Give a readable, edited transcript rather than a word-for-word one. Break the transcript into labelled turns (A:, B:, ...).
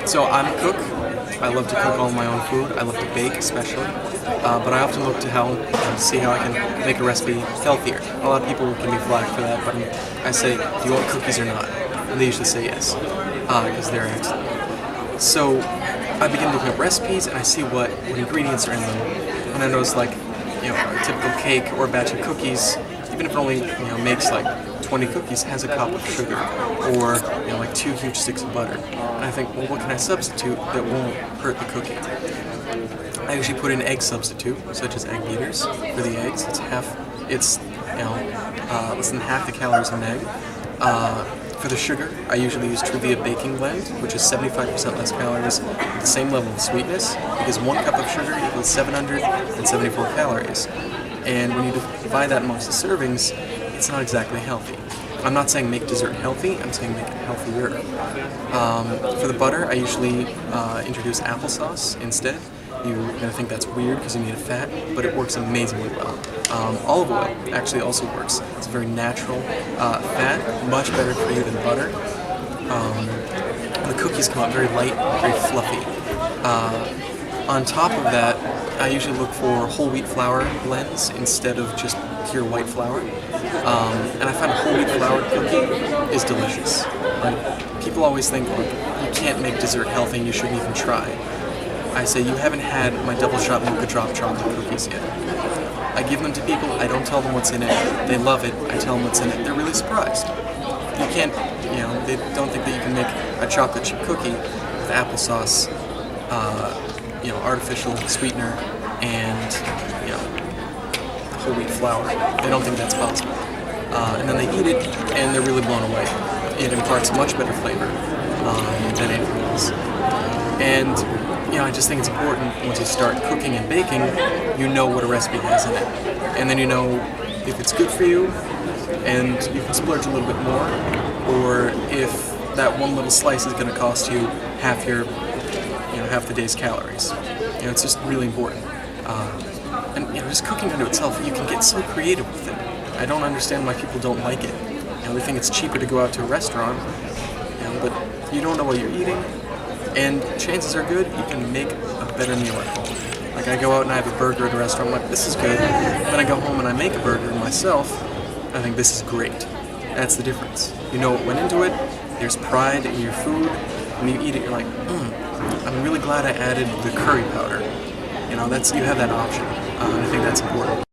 A: So I'm a cook. I love to cook all my own food. I love to bake, especially. But I often look to see how I can make a recipe healthier. A lot of people give me flack for that, but I say, "Do you want cookies or not?" And they usually say yes, because they're excellent. So I begin looking up recipes and I see what ingredients are in them, and I notice a typical cake or a batch of cookies, even if it only makes like 20 cookies, has a cup of sugar or like 2 huge sticks of butter. And I think, well, what can I substitute that won't hurt the cookie? I usually put in egg substitute, such as egg beaters for the eggs. It's less than half the calories in an egg. For the sugar, I usually use Truvia baking blend, which is 75% less calories with the same level of sweetness, because 1 cup of sugar equals 774 calories. And when you divide that amongst the servings, it's not exactly healthy. I'm not saying make dessert healthy, I'm saying make it healthier. For the butter, I usually introduce applesauce instead. You're going to think that's weird because you need a fat, but it works amazingly well. Olive oil actually also works. It's a very natural fat, much better for you than butter. The cookies come out very light, very fluffy. On top of that, I usually look for whole wheat flour blends instead of just pure white flour. And I find a whole wheat flour cookie is delicious. People always think, like, you can't make dessert healthy and you shouldn't even try. I say, you haven't had my double shot mocha drop chocolate cookies yet. I give them to people, I don't tell them what's in it. They love it, I tell them what's in it. They're really surprised. You can't, they don't think that you can make a chocolate chip cookie with applesauce, artificial sweetener, and, whole wheat flour. They don't think that's possible. And then they eat it, and they're really blown away. It imparts much better flavor than anything else. And I just think it's important once you start cooking and baking, you know what a recipe has in it. And then you know if it's good for you, and you can splurge a little bit more, or if that one little slice is going to cost you half the day's calories. It's just really important. And just cooking unto itself, you can get so creative with it. I don't understand why people don't like it. They think it's cheaper to go out to a restaurant, but you don't know what you're eating. And chances are good you can make a better meal at home. Like, I go out and I have a burger at a restaurant, I'm like, this is good. Then I go home and I make a burger myself, I think this is great. That's the difference. You know what went into it, there's pride in your food. When you eat it, you're like, I'm really glad I added the curry powder. You have that option. And I think that's important.